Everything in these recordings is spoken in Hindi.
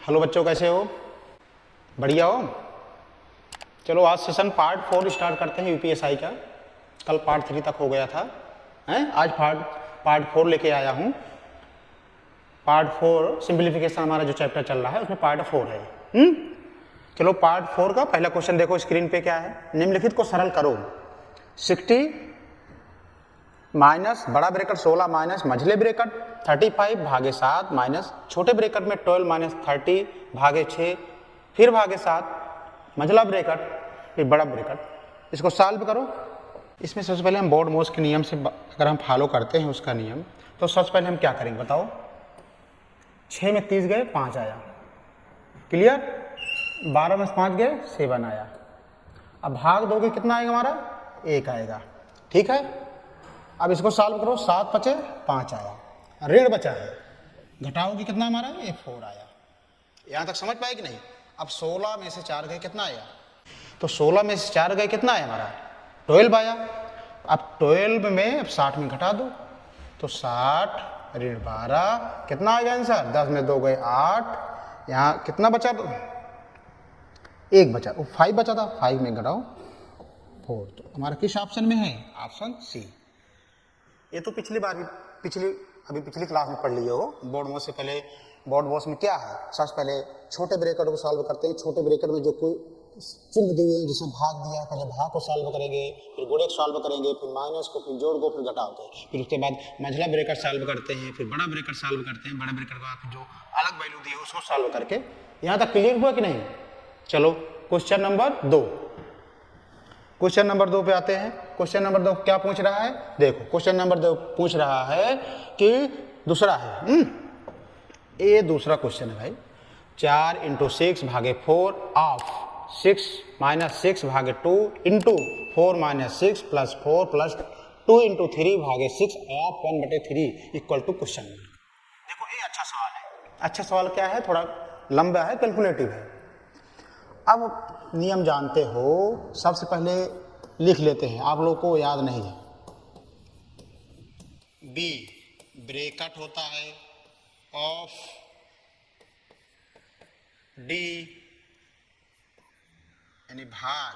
हेलो बच्चों, कैसे हो? बढ़िया हो? चलो आज सेशन पार्ट 4 स्टार्ट करते हैं यूपीएसआई का। कल पार्ट 3 तक हो गया था, हैं? आज पार्ट 4 लेके आया हूँ। पार्ट 4 सिंप्लीफिकेशन हमारा जो चैप्टर चल रहा है उसमें पार्ट 4 है। चलो पार्ट 4 का पहला क्वेश्चन देखो स्क्रीन पे क्या है। निम्नलिखित को सरल करो। 60 माइनस बड़ा ब्रैकेट 16 माइनस मझले ब्रैकेट 35 भागे 7 माइनस छोटे ब्रैकेट में 12 माइनस 30 भागे 6 फिर भागे 7 मझला ब्रैकेट फिर बड़ा ब्रैकेट, इसको सॉल्व करो। इसमें सबसे पहले हम बोर्ड मोस के नियम से अगर हम फॉलो करते हैं उसका नियम, तो सबसे पहले हम क्या करेंगे बताओ। 6 में 30 गए 5 आया, क्लियर। 12 में 5 गए 7 आया। अब भाग दोगे कितना आएगा हमारा? 1 आएगा, ठीक है। अब इसको सॉल्व करो, 7 बचे 5 आया, ऋण बचा है, घटाओगे कितना हमारा? ये 4 आया। यहां तक समझ पाए कि नहीं? अब 16 में से 4 गए कितना आया? तो 16 में से 4 गए कितना आया हमारा? 12 आया। अब 12 में अब 60 में घटा दो तो 60 ऋण 12 कितना आएगा आंसर? 10 में 2 गए 8, यहाँ कितना बचा? 1 बचा, 5 बचा था, 5 में घटाओ 4। तो हमारा किस ऑप्शन में है? Option C. ये तो पिछली क्लास में पढ़ लिए हो। बोर्ड वॉश से पहले बोर्ड वॉश में क्या है? सबसे पहले छोटे ब्रैकेट को सॉल्व करते हैं। छोटे ब्रैकेट में जो कोई चिन्ह दिए हैं जिसमें भाग दिया, पहले भाग को सॉल्व करेंगे, फिर गुणक सॉल्व करेंगे, फिर माइनस को, फिर जोड़ को, फिर घटाओ को, फिर उसके बाद मझला ब्रैकेट सॉल्व करते हैं, फिर बड़ा ब्रैकेट सॉल्व करते हैं। बड़ा ब्रैकेट का जो अलग वैल्यू दी है उसको सॉल्व करके। यहाँ तक क्लियर हुआ कि नहीं? चलो क्वेश्चन नंबर 2। क्वेश्चन नंबर 2 पे आते हैं। क्वेश्चन नंबर 2 क्या पूछ रहा है? देखो क्वेश्चन नंबर 2 पूछ रहा है कि दूसरा है, ये दूसरा क्वेश्चन है भाई। 4 × 6 भागे 4 ऑफ 6 माइनस 6 भागे 2 इंटू 4 माइनस 6 प्लस 4 प्लस 2 × 3 भागे 6 ऑफ 1/3 इक्वल टू क्वेश्चन। देखो ये अच्छा सवाल है। अच्छा सवाल क्या है? थोड़ा लंबा है, कैलकुलेटिव है। अब नियम जानते हो, सबसे पहले लिख लेते हैं, आप लोगों को याद नहीं है। बी ब्रैकेट होता है ऑफ डी यानी भाग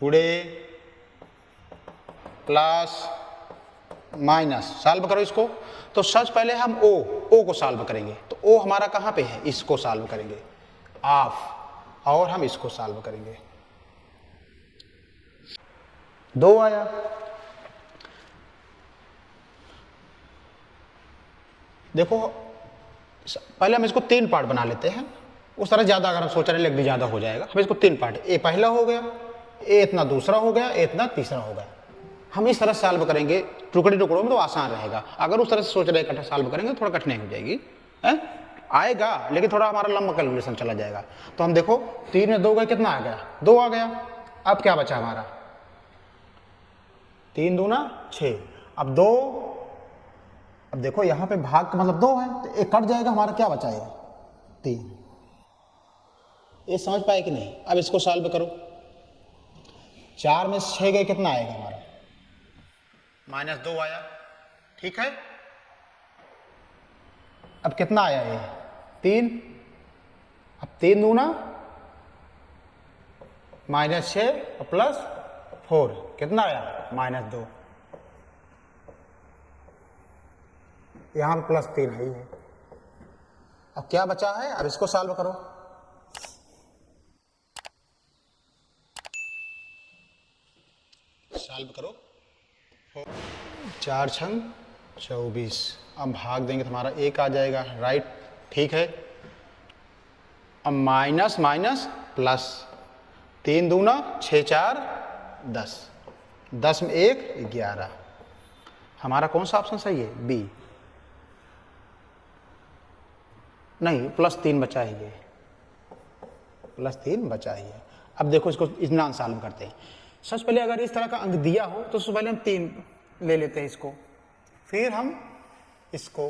गुणे प्लस माइनस। सॉल्व करो इसको। तो सबसे पहले हम ओ को सॉल्व करेंगे। तो ओ हमारा कहां पे है? इसको सॉल्व करेंगे ऑफ, और हम इसको सॉल्व करेंगे। 2 आया। देखो पहले हम इसको 3 पार्ट बना लेते हैं। उस तरह ज्यादा अगर हम सोच रहे हैं लग ज्यादा हो जाएगा। हम इसको 3 पार्ट, ए पहला हो गया, ए इतना दूसरा हो गया, ए इतना तीसरा हो गया। हम इस तरह से सॉल्व करेंगे टुकड़े टुकड़ों में, तो आसान रहेगा। अगर उस तरह से सोच रहे इकट्ठा सॉल्व करेंगे तो थोड़ा कठिनाई हो जाएगी, आएगा लेकिन थोड़ा हमारा लंबा कैलकुलेशन चला जाएगा। तो हम देखो 3 में 2 गए कितना आ गया? 2 आ गया। अब क्या बचा हमारा? 3 दूना 6। अब 2, अब देखो यहां पे भाग का मतलब 2 है, तो एक कट जाएगा, हमारा क्या बचाएगा? 3। ये समझ पाए कि नहीं? अब इसको सॉल्व करो। 4 में 6 गए कितना आएगा हमारा? -2 आया, ठीक है। अब कितना आया ये? 3। अब 3 दूना -6 प्लस 4 कितना आया? -2। यहां पर +3 है ही है। अब क्या बचा है? अब इसको सॉल्व करो। सॉल्व करो। 4 छंग 24। अब भाग देंगे तो हमारा 1 आ जाएगा, राइट, ठीक है। अब माइनस माइनस प्लस, 3 दूना 6 4 10, 10 में 1 11। हमारा कौन सा ऑप्शन सही है? बी। नहीं, +3 बचा ही है, +3 बचा ही है। अब देखो इसको इतना सॉल्व करते हैं। सबसे पहले अगर इस तरह का अंक दिया हो तो सबसे पहले हम 3 ले लेते हैं इसको, फिर हम इसको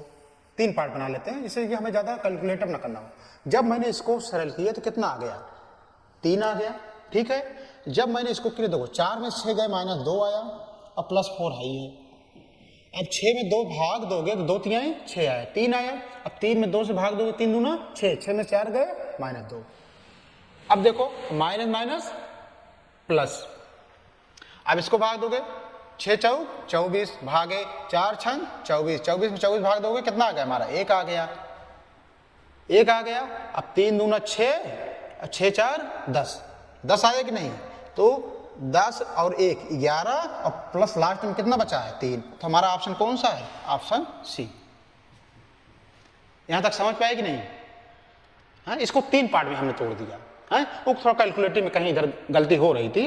3 पार्ट बना लेते हैं, जिससे कि हमें ज़्यादा कैलकुलेटर ना करना हो। जब मैंने इसको सरल किया तो कितना आ गया? 3 आ गया, ठीक है। जब मैंने इसको किया देखो 4 में 6 गए -2 आया, और +4 है ही है। अब 6 में 2 भाग दोगे तो 2 तिहाई 6 आया, 3 आया। अब 3 में 2 से भाग दोगे, 3 दूना 6, 6 में 4 गए -2। अब देखो माइनस माइनस प्लस, अब इसको भाग दोगे 6 चौक 24 भागे 4 छंग 24, 24 में 24 भाग दोगे कितना आ गया हमारा, 1 आ गया, 1 आ गया। अब 3 दूना 6, 6 4 10, 10 आया कि नहीं, तो 10 और 1 11 और प्लस लास्ट में कितना बचा है 3, तो हमारा ऑप्शन कौन सा है, ऑप्शन सी। यहां तक समझ पाए कि नहीं? हाँ, इसको 3 पार्ट में हमने तोड़ दिया है, वो थोड़ा कैलकुलेटिव में कहीं इधर गलती हो रही थी।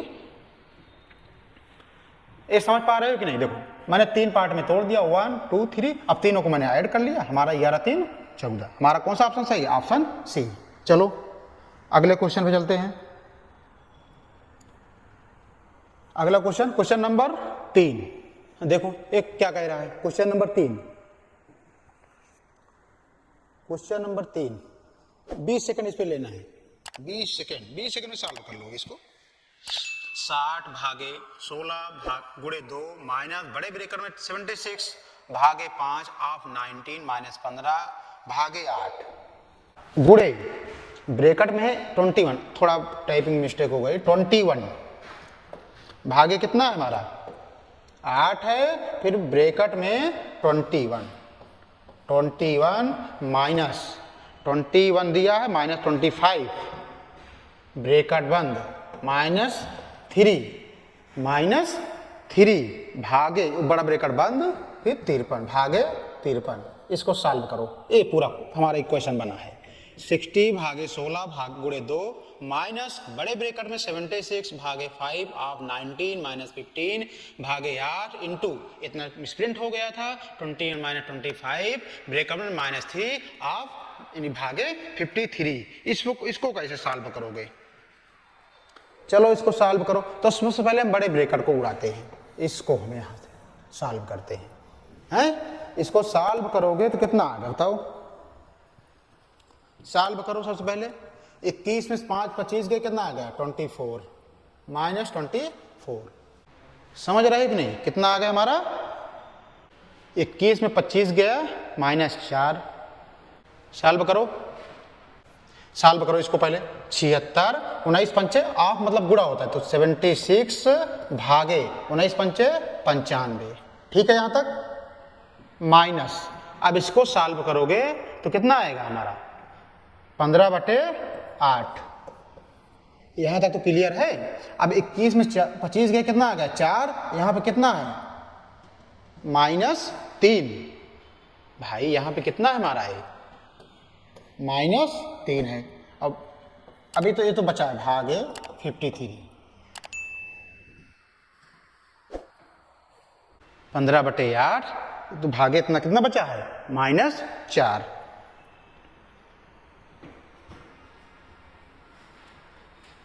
ये समझ पा रहे हो कि नहीं? देखो मैंने 3 पार्ट में तोड़ दिया, 1 2 3, अब तीनों को मैंने ऐड कर लिया, हमारा 11 3 14, हमारा कौन सा ऑप्शन सही है, ऑप्शन सी। चलो अगले क्वेश्चन पे चलते हैं। अगला क्वेश्चन, क्वेश्चन नंबर 3। देखो एक क्या कह रहा है, question number 3, question number 3, 20 second इस पे लेना है, 20 सेकंड में सॉल्व कर लो इसको। 60 भागे 16 भाग गुणे 2 माइनस बड़े ब्रेकर में 76 भागे 5 ऑफ 19 माइनस 15 भागे 8 गुणे ब्रेकेट में है 21, थोड़ा टाइपिंग मिस्टेक हो गई, 21 भागे कितना है हमारा 8 है, फिर ब्रेकेट में 21 माइनस 21 दिया है माइनस 25 ब्रेकेट बंद -3 भागे बड़ा ब्रेकेट बंद फिर 53 भागे 53। इसको सॉल्व करो, ये पूरा हमारा इक्वेशन बना है। 60 भागे 16 भाग गुणे 2 माइनस बड़े ब्रेकेट में 76 भागे 5 ऑफ 19 माइनस 15 भागे 8 इंटू इतना मिसप्रिंट हो गया था 21 माइनस 25 ब्रेकेट में -3 ऑफ भागे 53। इसको कैसे सॉल्व करोगे? चलो इसको सॉल्व करो। तो सबसे पहले हम बड़े ब्रेकेट को उड़ाते हैं, इसको हम यहाँ से सॉल्व करते हैं। इसको सॉल्व करोगे तो कितना आ गया बताओ, सॉल्व करो। सबसे पहले 21 में 5 25 गए, कितना आ गया 24 माइनस 24। समझ रहे कि नहीं? कितना आ गया हमारा 21 में 25 गया -4। सॉल्व करो इसको पहले। 76 19 पंचे ऑफ मतलब गुणा होता है, तो 76 भागे 19 पंचे 95। ठीक है यहाँ तक माइनस। अब इसको सॉल्व करोगे तो कितना आएगा हमारा 15/8। यहां तक तो क्लियर है। अब 21 में 25 गए, कितना आ गया 4, यहां पे कितना है -3। भाई यहां पे कितना है हमारा है -3 है। अब अभी तो ये तो बचा है भागे 53। 15/8 तो भागे इतना कितना बचा है -4।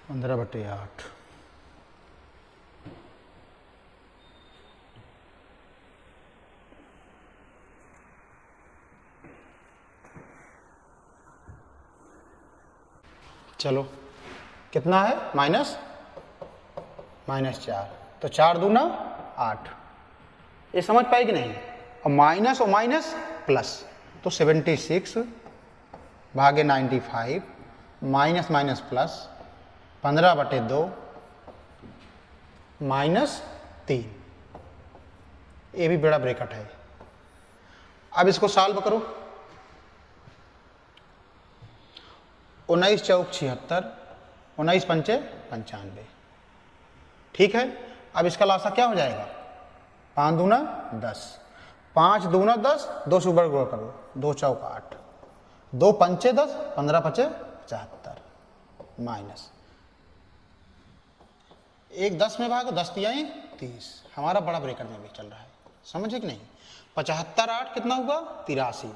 15/8 चलो कितना है -4, तो 4 दूना 8। ये समझ पाए कि नहीं? और माइनस प्लस, तो 76 भागे 95 माइनस प्लस 15/2 -3। ये भी बड़ा ब्रैकेट है। अब इसको सॉल्व करो। 19 चौक 76 19 पंचे 95। ठीक है। अब इसका लासा क्या हो जाएगा 5 दूना 10 5 दूना 10, 2 से ऊपर गुणा करो, 2 चौक 8 2 पंचे 10 15 पंचे 75 माइनस 1 10 में भागो 10 तिहाई 30। हमारा बड़ा ब्रैकेट में भी चल रहा है, समझे कि नहीं? 75 8 कितना हुआ 83।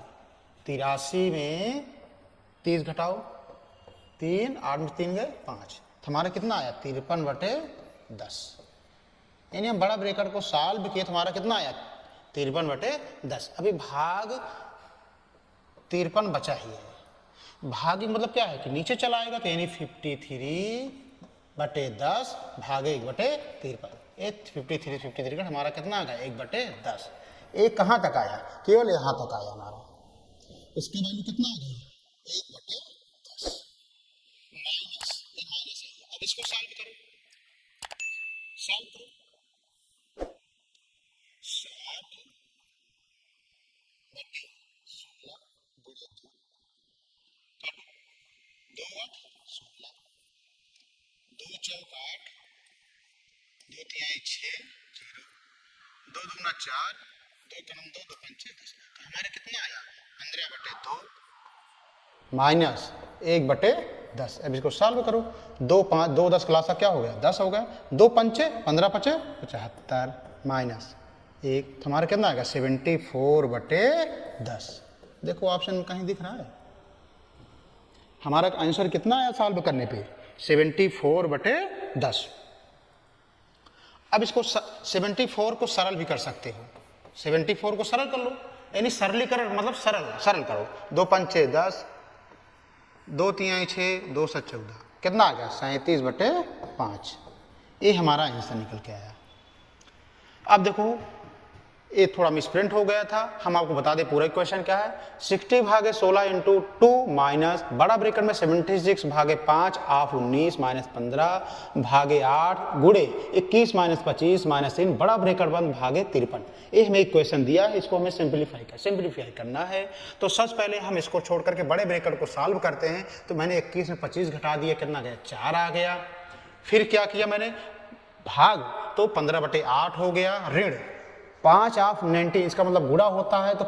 83 में 30 घटाओ 3 8 में 3 गए 5, तो हमारा कितना आया 53/10। यानी हम बड़ा ब्रैकेट को सॉल्व किए तो हमारा कितना आया 53/10। अभी भाग 53 बचा ही है। भाग मतलब क्या है कि नीचे चला आएगा, तो यानी 53/10 भागे 1/53। 53 का हमारा कितना आ गया 1/10। ए कहाँ तक आया, केवल यहाँ तक आया हमारा। इसकी वैल्यू कितना आ गई, 1/10 माइनस ए माइनस है। अब इसको सॉल्व करो, सॉल्व करो, 60 बटे 16 गुणे 2, काटो, 2 8 16, 2 चौक 8, 2 तिहाई 6 0, 2 दूना 4, 2 कम 2, 2 पंचे 10। तो हमारे कितना आया, 15/2 माइनस 1/10। अब इसको सॉल्व करो, 2 5 2 10 क्लास क्या हो गया, 10 हो गया, 2 पंचे 15 पचे 75 माइनस 1, तो हमारा कितना आएगा 74/10। देखो ऑप्शन में कहीं दिख रहा है, हमारा आंसर कितना आया सॉल्व करने पे, 74/10। अब इसको 74 को सरल भी कर सकते हो, 74 को सरल कर लो, यानी सरलीकरण मतलब सरल करो, 2 पंचे 10, 2 तिहाई 6, 2 7 14, कितना आ गया 37/5। ये हमारा आंसर निकल के आया। अब देखो ये थोड़ा मिसप्रिंट हो गया था, हम आपको बता दें पूरा क्वेश्चन क्या है। 60/16 इंटू 2 माइनस बड़ा ब्रैकेट में 76/5 ऑफ 19 माइनस 15/8 गुणे 21 माइनस 25 माइनस 3 बड़ा ब्रैकेट बंद भागे 53। ये हमें एक क्वेश्चन दिया है, इसको हमें सिंप्लीफाई करना है। तो सबसे पहले हम इसको छोड़ करके बड़े ब्रैकेट को सॉल्व करते हैं। तो मैंने 21 में 25 घटा दिया, कितना गया 4 आ गया। फिर क्या किया मैंने, भाग तो 15/8 हो गया, ऋण 5 ऑफ 19, इसका मतलब गुणा होता है तो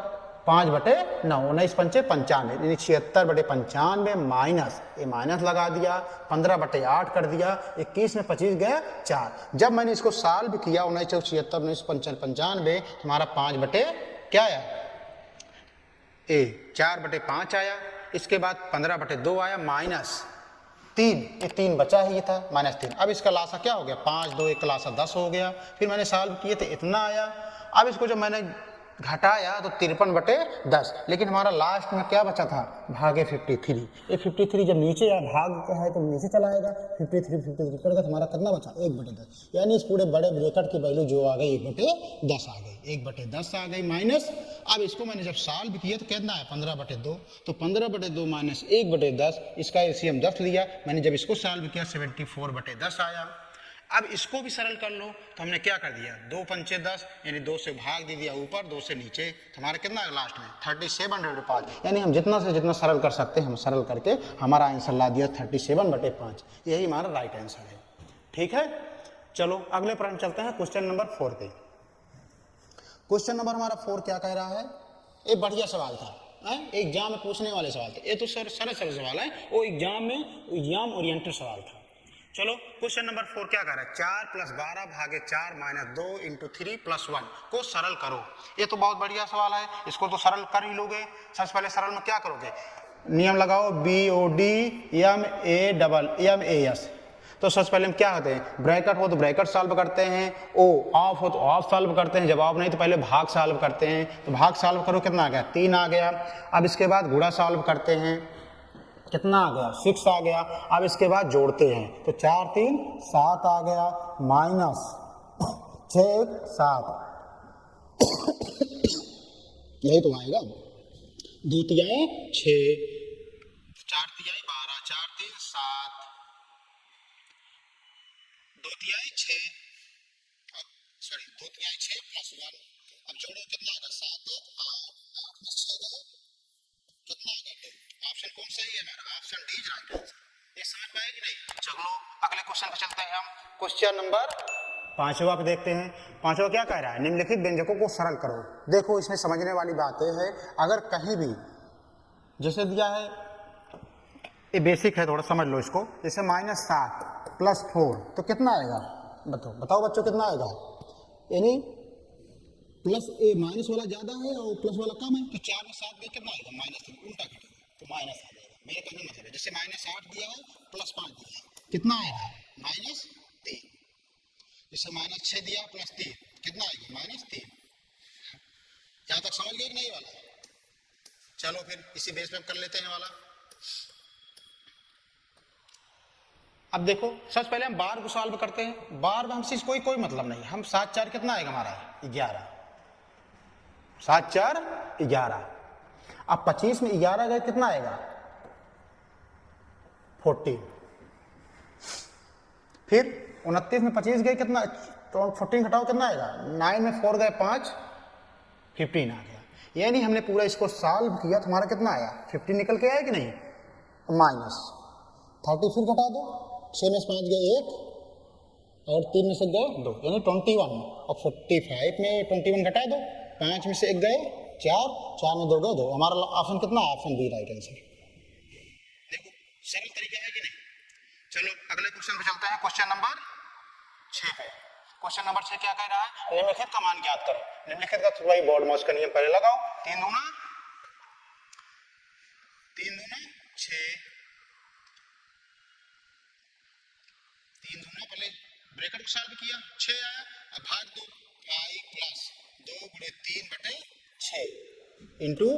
5/9, 19 पंचे 95, यानी 76/95 माइनस ये माइनस लगा दिया, 15/8 कर दिया, 21 में 25 गया 4। जब मैंने इसको सॉल्व किया 19 चौक 76, 19 पंचन 95, हमारा 5 क्या आया, 4/5 आया। इसके बाद 15/2 आया माइनस 3, ये 3 बचा ही ये था माइनस 3। अब इसका लासा क्या हो गया, 5 2 1 लासा 10 हो गया। फिर मैंने सॉल्व किए तो इतना आया। अब इसको जब मैंने घटाया तो 53/10, लेकिन हमारा लास्ट में क्या बचा था, भागे 53। ये 53 जब नीचे या भाग का है तो नीचे चला आएगा, 53 करेगा तो हमारा कितना बचा 1/10, यानी इस पूरे बड़े ब्रैकेट की वैल्यू जो आ गई 1/10 आ गई, 1/10 आ गई माइनस। अब इसको मैंने जब सॉल्व किया तो कितना है 15/2, तो 15/2 माइनस 1/10, इसका एलसीएम 10 लिया मैंने, जब इसको सॉल्व किया 74/10 आया। अब इसको भी सरल कर लो, तो हमने क्या कर दिया, 2 पंचे 10, यानी 2 से भाग दे दिया ऊपर, 2 से नीचे, हमारा कितना है लास्ट में 37/5, यानी हम जितना से जितना सरल कर सकते हैं हम सरल करके हमारा आंसर ला दिया 37/5। यही हमारा राइट आंसर है। ठीक है, चलो अगले प्रश्न चलते हैं, क्वेश्चन नंबर 4 पे। क्वेश्चन नंबर हमारा 4 क्या कह रहा है, ये बढ़िया सवाल था, एग्जाम में पूछने वाले सवाल थे, ये तो सरल सवाल है, वो एग्जाम ओरिएंटेड सवाल था। चलो क्वेश्चन नंबर 4 क्या कह रहा है, 4 + 12 भागे 4 माइनस 2 इंटू 3 + 1 को सरल करो। ये तो बहुत बढ़िया सवाल है, इसको तो सरल कर ही लोगे। सबसे पहले सरल में क्या करोगे, नियम लगाओ, BOD MAS। तो सबसे पहले हम क्या होते हैं, ब्रैकेट हो तो ब्रैकेट सॉल्व करते हैं, ऑफ हो तो ऑफ सॉल्व करते हैं, जब ऑफ नहीं तो पहले भाग सॉल्व करते हैं। तो भाग सॉल्व करो, कितना आ गया 3 आ गया। अब इसके बाद गुणा सॉल्व करते हैं, कितना आ गया 6 आ गया। अब इसके बाद जोड़ते हैं तो 4 3 7 आ गया, माइनस 6 7, यही तो आएगा, 2 तिहाई 6, 4 तिहाई 12, 4 3 7, 2 तिहाई 6, सॉरी 2 तिहाई 6 + 1। अब जोड़ो कितना आएगा 7 1 8 8 6 गए, कितना आ गया, ऑप्शन कौन सही है हमारा, ऑप्शन डी राइट आंसर। ये समझ में आएगी नहीं। चलो अगले क्वेश्चन पे चलते हैं हम, क्वेश्चन नंबर 5वां पे देखते हैं। 5वां क्या कह रहा है, निम्नलिखित व्यंजकों को सरल करो। देखो इसमें समझने वाली बात है, अगर कहीं भी जैसे दिया है, ये बेसिक है, थोड़ा समझ लो इसको, जैसे -7 + 4 तो कितना आएगा, बताओ बच्चों कितना आएगा, यानी प्लस ए माइनस वाला ज्यादा है और प्लस वाला कम है, तो 4 में 7 गया कितना आएगा -3, उल्टा करेगा तो माइनस आ जाएगा। मेरे कहने मतलब है, जैसे -8 दिया है +5 दिया है, कितना आएगा -3, जैसे -6 दिया +3, कितना आएगा -3। यहां तक समझ गए कि नहीं वाला, चलो फिर इसी बेस पे कर लेते हैं वाला। अब देखो सबसे पहले हम बार को सॉल्व करते हैं, बार में हमसे कोई मतलब नहीं, हम 7 4 कितना आएगा हमारा 11, 7 4 11। अब 25 में 11 गए कितना आएगा 14। फिर 29 में 25 गए कितना, तो 14 घटाओ कितना आएगा, 9 में 4 गए 5, 15 आ गया। यानी हमने पूरा इसको सॉल्व किया तो हमारा कितना आया 15 निकल के आया कि नहीं, माइनस 30 फिर घटा दो, 6 में से 5 गए 1 और 3 में से गए 2, यानी 21। और 45 में 21 घटा दो, 5 में से 1 गए 4, 4 में 2 गए 2। हमारा ऑप्शन कितना, ऑप्शन बी राइट आंसर। देखो सरल तरीका है कि नहीं। चलो अगले क्वेश्चन पे चलते हैं, क्वेश्चन नंबर 6 पे। क्वेश्चन नंबर 6 क्या कह रहा है, निम्नलिखित का मान ज्ञात करो। निम्नलिखित का तो भाई बोर्ड मौज का नियम पहले लगाओ, 3 दूना 6, 3 दूना पहले ब्रैकेट को सॉल्व किया 6 आया, अब भाग दो 5 प्लस 2 गुणे 3 बटे 6 इंटू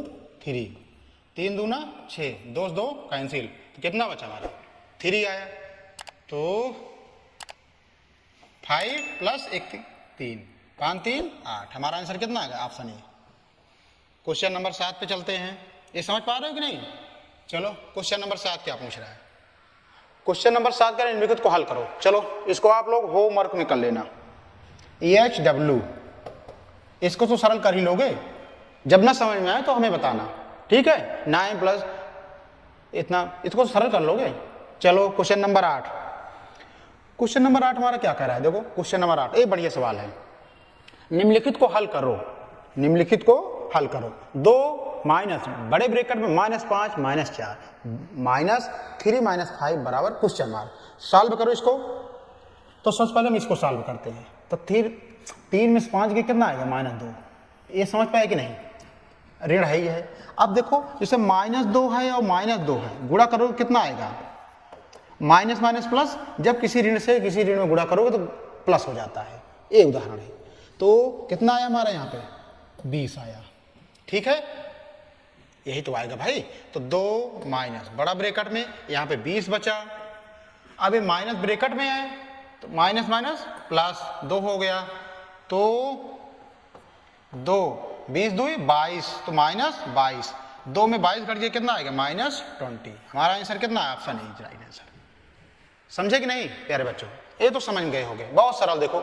3, 3 दूना 6, 2 2 कैंसिल, तो कितना बचा हमारा 3 आया। तो 5 प्लस 1 3, 5 3 8, हमारा आंसर कितना आ गया, ऑप्शन ए। क्वेश्चन नंबर 7 पे चलते हैं। ये समझ पा रहे हो कि नहीं। चलो क्वेश्चन नंबर 7 क्या पूछ रहा है। क्वेश्चन नंबर 7 का निम्नलिखित को हल करो। चलो इसको आप लोग होमवर्क में कर लेना। EHW इसको तो सरल कर ही लोगे, जब ना समझ में आए तो हमें बताना, ठीक है। 9 प्लस इतना, इसको सरल कर लोगे। चलो क्वेश्चन नंबर 8। क्वेश्चन नंबर 8 हमारा क्या कह रहा है, देखो क्वेश्चन नंबर 8 एक बढ़िया सवाल है। निम्नलिखित को हल करो, निम्नलिखित को हल करो। 2 माइनस बड़े ब्रैकेट में -5 -4 -3 -5 बराबर क्वेश्चन मार्क। सॉल्व करो इसको। तो सबसे पहले हम इसको सॉल्व करते हैं। तो 3 में से 5 के कितना आएगा -2। ये समझ पाए कि नहीं, ऋण है ही है। अब देखो जैसे -2 है और -2 है, गुणा करो कितना आएगा, माइनस माइनस प्लस। जब किसी ऋण से किसी ऋण में गुणा करोगे तो प्लस हो जाता है, ये उदाहरण है। तो कितना आया हमारा यहाँ पे 20 आया, ठीक है, यही तो आएगा भाई। तो 2 माइनस बड़ा ब्रैकेट में यहाँ पे 20 बचा। अब ये माइनस ब्रैकेट में है तो माइनस माइनस प्लस 2 हो गया। तो 2 20 2 22, तो -22, 2 में 22 घट गया कितना आएगा -20। हमारा आंसर कितना है, ऑप्शन ए राइट आंसर। समझे कि नहीं प्यारे बच्चों, ये तो समझ गए होंगे, बहुत सरल। देखो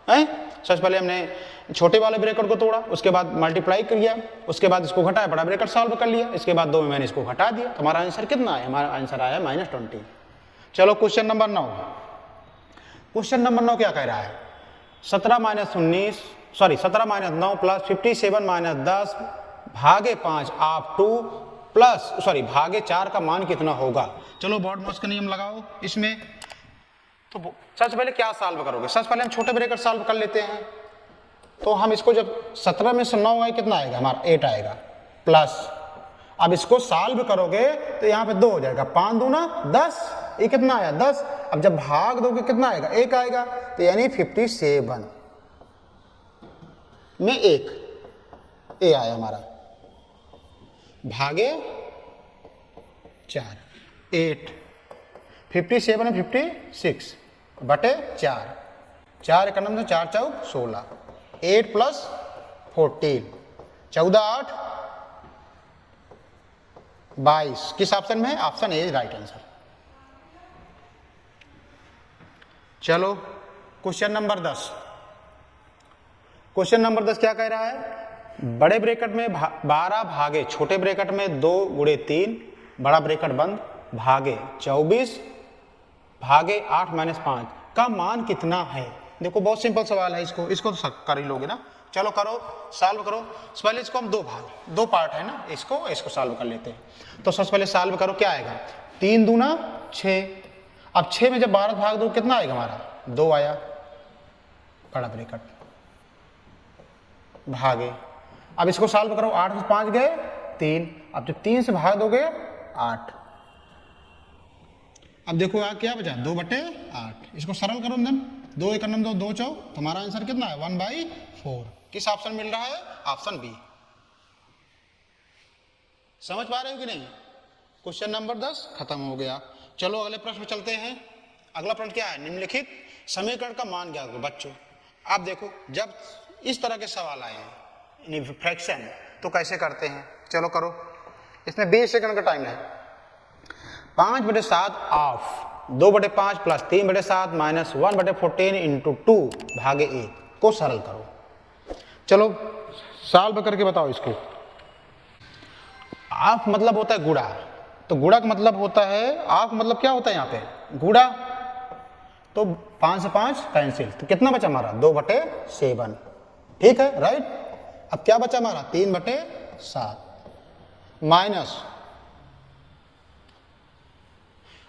हैं, सबसे पहले हमने छोटे वाले ब्रैकेट को तोड़ा, उसके बाद मल्टीप्लाई किया, उसके बाद इसको घटाया, बड़ा ब्रैकेट सॉल्व कर लिया, इसके बाद 2 में मैंने इसको घटा दिया, तो हमारा आंसर कितना है, हमारा आंसर आया -20। चलो क्वेश्चन नंबर 9। क्वेश्चन नंबर 9 क्या कह रहा है, 17 - 9 प्लस 57 - 10 भागे 5 आप 2 प्लस भागे 4 का मान कितना होगा। चलो बोर्ड मॉस का नियम लगाओ इसमें। तो सबसे पहले क्या सॉल्व करोगे, सबसे पहले हम छोटे ब्रैकेट सॉल्व कर लेते हैं। तो हम इसको जब 17 में से 9 आए कितना आएगा, हमारा 8 आएगा, प्लस अब इसको सॉल्व करोगे तो यहाँ पे 2 हो जाएगा, 5 दूना 10, ये कितना आया 10। अब जब भाग दोगे कितना आएगा, 1 आएगा, तो यानी 57 में 1 ये आया हमारा, भागे 4 8, 57 में 56 बटे 4, 4 1 9 4 4 16, 8 प्लस 14 14 8 22। किस ऑप्शन में है, ऑप्शन ए राइट आंसर। चलो क्वेश्चन नंबर 10। क्वेश्चन नंबर 10 क्या कह रहा है, बड़े ब्रैकेट में 12 भागे छोटे ब्रैकेट में 2 गुणे 3 बड़ा ब्रैकेट बंद भागे 24 भागे 8 - 5 का मान कितना है। देखो बहुत सिंपल सवाल है, इसको तो कर ही लोगे ना। चलो करो, सॉल्व करो। पहले इसको हम 2 पार्ट है ना, इसको सॉल्व कर लेते हैं। तो सबसे पहले सॉल्व करो, क्या आएगा 3 दूना 6। अब 6 में जब 12 भाग दो कितना आएगा हमारा 2 आया, बड़ा ब्रैकेट भागे। अब इसको सॉल्व करो, 8 में 5 गए 3, अब जब 3 से भाग दोगे 8। अब देखो आ क्या बचा 2 बटे 8। इसको सरल करो, 2 1 9 2 4, तुम्हारा आंसर कितना है 1/4। किस ऑप्शन मिल रहा है, ऑप्शन बी। समझ पा रहे हो कि नहीं। क्वेश्चन नंबर 10 खत्म हो गया। चलो अगले प्रश्न चलते हैं। अगला प्रश्न क्या है, निम्नलिखित समीकरण का मान ज्ञात करो। बच्चों आप देखो, जब इस तरह के सवाल आए हैं फ्रैक्शन, तो कैसे करते हैं, चलो करो। इसमें 20 सेकंड का टाइम है। 5/7 ऑफ 2/5 प्लस 3/7 माइनस 1/14 इंटू 2 भागे 1 को सरल करो। चलो सॉल्व करके बताओ इसको। ऑफ मतलब होता है गुणा, तो गुणा का मतलब होता है, ऑफ मतलब क्या होता है यहाँ पे गुणा, तो 5 से 5 कैंसिल, तो कितना बचा हमारा 2/7, ठीक है राइट। अब क्या बचा हमारा 3/7 माइनस,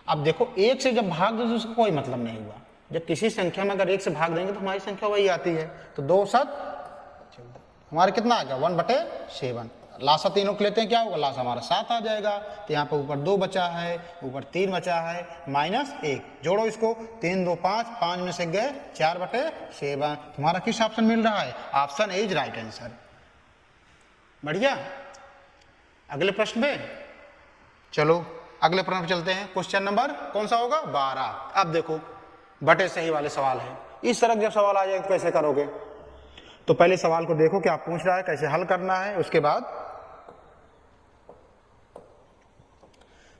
अब देखो 1 से जब भाग दो तो उसका कोई मतलब नहीं हुआ। जब किसी संख्या में अगर 1 से भाग देंगे तो हमारी संख्या वही आती है, तो 2 7 हमारा कितना आ गया 1/7। लासा तीनों को लेते हैं, क्या होगा लासा हमारा 7 आ जाएगा। तो यहाँ पे ऊपर 2 बचा है, ऊपर 3 बचा है, माइनस 1 जोड़ो इसको, 3 2 5, 5 में से गए 4/7। तुम्हारा किस ऑप्शन मिल रहा है, option A is right answer. बढ़िया। अगले प्रश्न में चलो, अगले प्रश्न पे चलते हैं। क्वेश्चन नंबर कौन सा होगा 12। अब देखो बटे सही वाले सवाल है। इस तरह जब सवाल आ जाए तो कैसे करोगे, तो पहले सवाल को देखो क्या पूछ रहा है, कैसे हल करना है। उसके बाद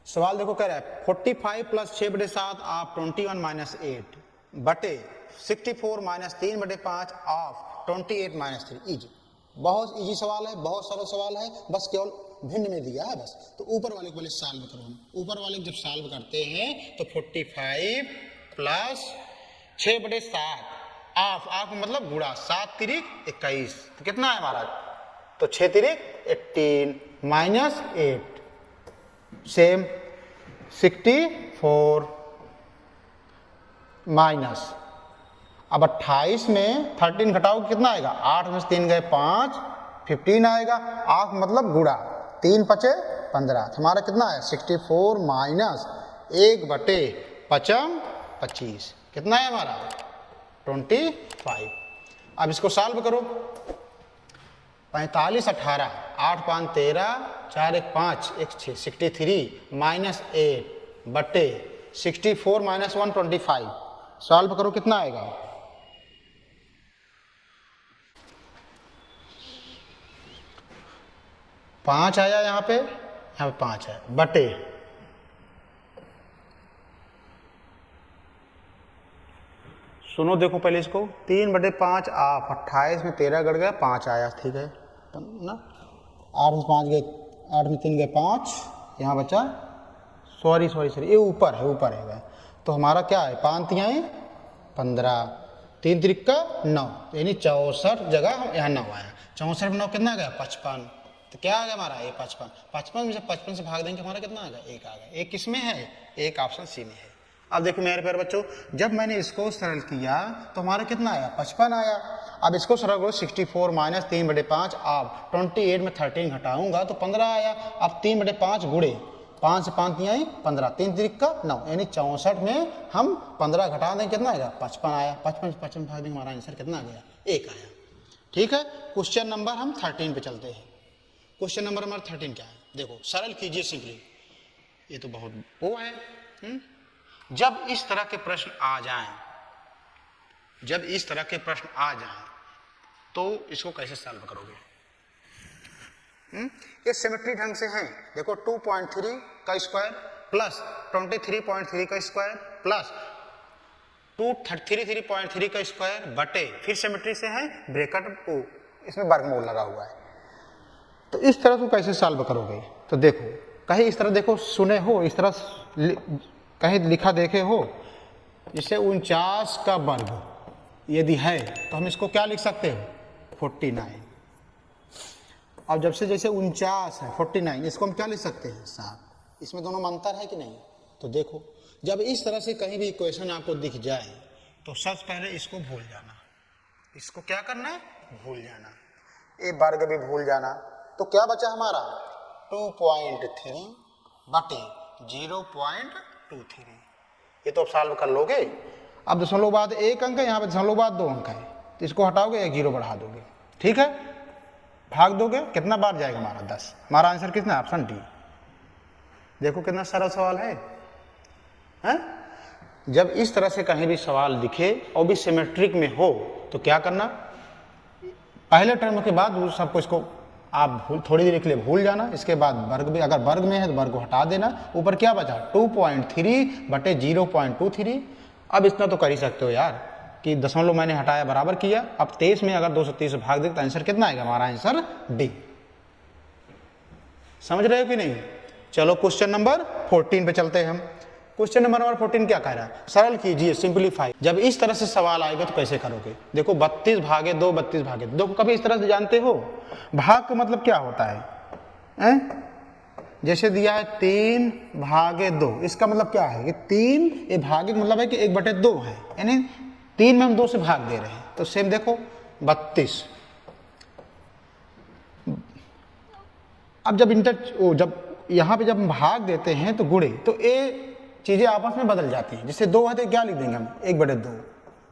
सवाल देखो, कह रहा है 45 प्लस 6/7 ऑफ 21 माइनस 8 बटे 64 माइनस 3/5 ऑफ 28 माइनस 3 इज। बहुत इजी सवाल है, बहुत सरल सवाल है, बस केवल भिन्न में दिया है बस। तो ऊपर वाले को पहले सॉल्व करो हम। ऊपर वाले को जब सॉल्व करते हैं तो 45 प्लस 6/7 ऑफ मतलब गुणा 7 तिरिक 21, तो कितना है हमारा, तो 6 तिरिक 18 माइनस 8 सेम 64 माइनस, अब 28 में 13 घटाओ कितना आएगा, 8 में से 3 गए 5, 15 आएगा। ऑफ मतलब गुणा, 3 पचे 15, हमारा कितना है 64 माइनस 1/5 25, कितना है हमारा 25। अब इसको सॉल्व करो। 45 18 8 5 13 4 1 5 1 6 63 माइनस 8 बटे 64 माइनस 1 25, सॉल्व करो कितना आएगा, पाँच आया यहाँ पे 5 है बटे सुनो देखो पहले इसको 3/5 ऑफ 28 में 13 गड़ गया 5 आया, ठीक है ना। 8 में 5 गए, 8 में 3 गए 5, यहाँ बचा सॉरी ये ऊपर है। तो हमारा क्या है 5 तिहाई 15, 3 त्रिका 9, यानी 64 जगह यहाँ 9 आया। 64 में 9 कितना गया 55, तो क्या आ गया हमारा ये 55 में से 55 से भाग देंगे हमारा कितना आ गया 1 आ गया। 1 किस में है, 1 ऑप्शन सी में है। अब देखो मेरे प्यारे बच्चों, जब मैंने इसको सरल किया तो हमारा कितना आया 55 आया। अब इसको सरल करो 64 माइनस 3/5 आप 28 में 13 घटाऊंगा तो 15 आया। अब 3/5 गुड़े 5 से 5 तिहाई 15, 3 त्रिका 9, यानी 64 में हम 15 घटा दें कितना आएगा 55 आया। 55 से 55 भाग देंगे हमारा आंसर कितना आ गया 1 आया। ठीक है, क्वेश्चन नंबर हम 13 पे चलते हैं। क्वेश्चन नंबर हमारा 13 क्या है, देखो सरल कीजिए सिंपली। ये तो बहुत वो है। जब इस तरह के प्रश्न आ जाएं, तो इसको कैसे सॉल्व करोगे। ये सिमेट्री ढंग से है। देखो 2.3 का स्क्वायर प्लस 23.3 का स्क्वायर प्लस 233.3 का स्क्वायर बटे फिर सिमेट्री से है ब्रैकेट ओ, इसमें वर्गमूल लगा हुआ है। तो इस तरह को कैसे सॉल्व करोगे, तो देखो कहीं इस तरह देखो सुने हो, इस तरह कहीं लिखा देखे हो, जैसे 49 का वर्ग यदि है तो हम इसको क्या लिख सकते हैं 49। अब जब से जैसे 49 है 49, इसको हम क्या लिख सकते हैं 7। इसमें दोनों में अंतर है कि नहीं, तो देखो जब इस तरह से कहीं भी इक्वेशन आपको दिख जाए तो सबसे पहले इसको भूल जाना। इसको क्या करना है भूल जाना, ये वर्ग भी भूल जाना। तो क्या बचा हमारा 2.3 बटे 0.23, ये तो आप सॉल्व कर लोगे। अब दशमलव बाद 1 अंक है, यहाँ पे दशमलव बाद 2 अंक है, तो इसको हटाओगे 1 0 बढ़ा दोगे, ठीक है, भाग दोगे, कितना बार जाएगा हमारा 10। हमारा आंसर कितना है ऑप्शन डी। देखो कितना सरल सवाल है। जब इस तरह से कहीं भी सवाल दिखे और भी सिमेट्रिक में हो तो क्या करना, पहले टर्म के बाद उस सबको इसको आप थोड़ी देर के लिए भूल जाना। इसके बाद वर्ग भी, अगर वर्ग में है तो वर्ग को हटा देना। ऊपर क्या बचा 2.3 बटे 0.23। अब इतना तो कर ही सकते हो यार कि दशमलव मैंने हटाया बराबर किया। अब 23 में अगर 230 भाग दे तो आंसर कितना आएगा? हमारा आंसर डी। समझ रहे हो कि नहीं? चलो क्वेश्चन नंबर 14 पे चलते हैं हम। क्वेश्चन नंबर 14 क्या कह रहा है? सरल कीजिए, सिंपलीफाई। जब इस तरह से सवाल आएगा तो कैसे करोगे? देखो 32 भागे 2, 32 भागे 2 को कभी इस तरह से जानते हो? भाग का मतलब क्या होता है? जैसे दिया है 3 भागे 2, इसका मतलब क्या है कि 3 ये भागे मतलब है कि 1/2 है, यानी 3 में हम 2 से भाग दे रहे हैं। तो सेम देखो 32। अब जब यहाँ पे जब हम भाग देते हैं तो गुणे, तो ये चीजें आपस में बदल जाती हैं। जैसे 2 है तो क्या लिख देंगे हम? 1/2।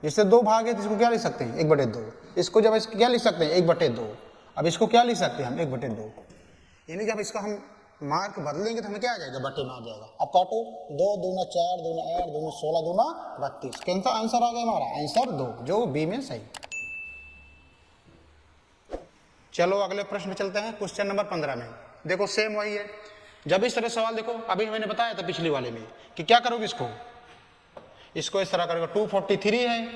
जैसे 2 भाग है तो इसको क्या लिख सकते हैं? 1/2। इसको जब इसको क्या लिख सकते हैं? 1/2। अब इसको क्या लिख सकते हैं हम? 1/2। यानी जब इसका हम मार्क बदलेंगे तो हमें क्या आ जाएगा? बटे में आ जाएगा। अब काटो, 2 दूना 4, दूना 8, दूना 16, दूना 32। कौन सा आंसर आ गया हमारा? आंसर 2, जो बी में सही। चलो अगले प्रश्न में चलते हैं। क्वेश्चन नंबर 15 में देखो सेम वही है। जब इस तरह सवाल देखो, अभी मैंने बताया था पिछली वाले में कि क्या करोगे, इसको इस तरह करोगे। 243 है।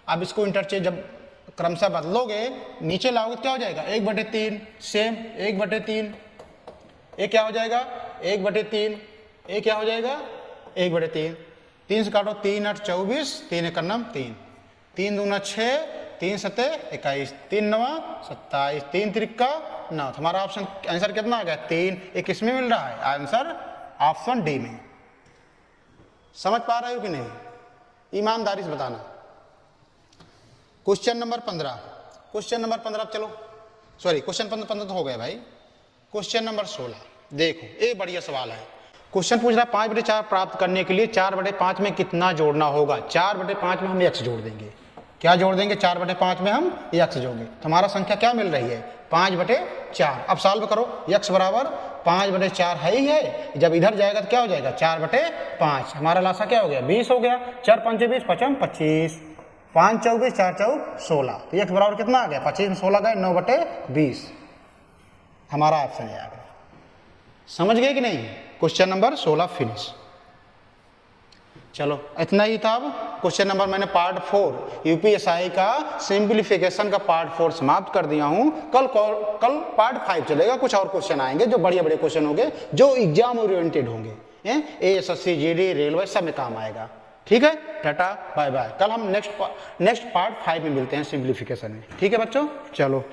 अब इसको इंटरचेंज जब क्रमशः बदलोगे, नीचे लाओगे तो क्या हो जाएगा? 1/3। सेम 1/3। ये क्या हो जाएगा? 1/3। ये क्या हो जाएगा? 1/3। 3 से काटो, 3 8 24, 3 1 9 3, 3 दूना 6, 3 7 21, 3 9 27, 3 3 9। हमारा ऑप्शन आंसर कितना आ गया? 3। ये किस में मिल रहा है? आंसर ऑप्शन डी में। समझ पा रहे हो कि नहीं? ईमानदारी से बताना। Question number 15। क्वेश्चन नंबर 15 चलो, सॉरी क्वेश्चन 15 तो हो गया भाई। क्वेश्चन नंबर 16 देखो, ये बढ़िया सवाल है। क्वेश्चन पूछ रहा है 5/4 प्राप्त करने के लिए 4/5 में कितना जोड़ना होगा? 4/5 में हम x जोड़ देंगे। क्या जोड़ देंगे? 4/5 में हम x जोड़ेंगे। तो हमारा संख्या क्या मिल रही है? 5/4। अब सॉल्व करो, x बराबर 5/4 है ही है। जब इधर जाएगा तो क्या हो जाएगा? 4/5। हमारा लासा क्या हो गया? 20 हो गया। 4 5 20, 5 25, 5 24, 4 4 16। तो x बराबर कितना आ गया? 25 में 16 गए, 9/20। हमारा ऑप्शन है। आगे समझ गए कि नहीं? Question number 16 finish. चलो इतना ही था। अब क्वेश्चन नंबर मैंने पार्ट 4 यूपीएसआई का सिंप्लीफिकेशन का पार्ट 4 समाप्त कर दिया हूं। कल पार्ट 5 चलेगा। कुछ और क्वेश्चन आएंगे जो बड़े बड़े क्वेश्चन होंगे, जो एग्जाम ओरिएंटेड होंगे। एएसएससी जीडी रेलवे सब में काम आएगा। ठीक है, टाटा बाय बाय। कल हम नेक्स्ट पार्ट 5 में मिलते हैं सिंप्लीफिकेशन में। ठीक है बच्चों, चलो।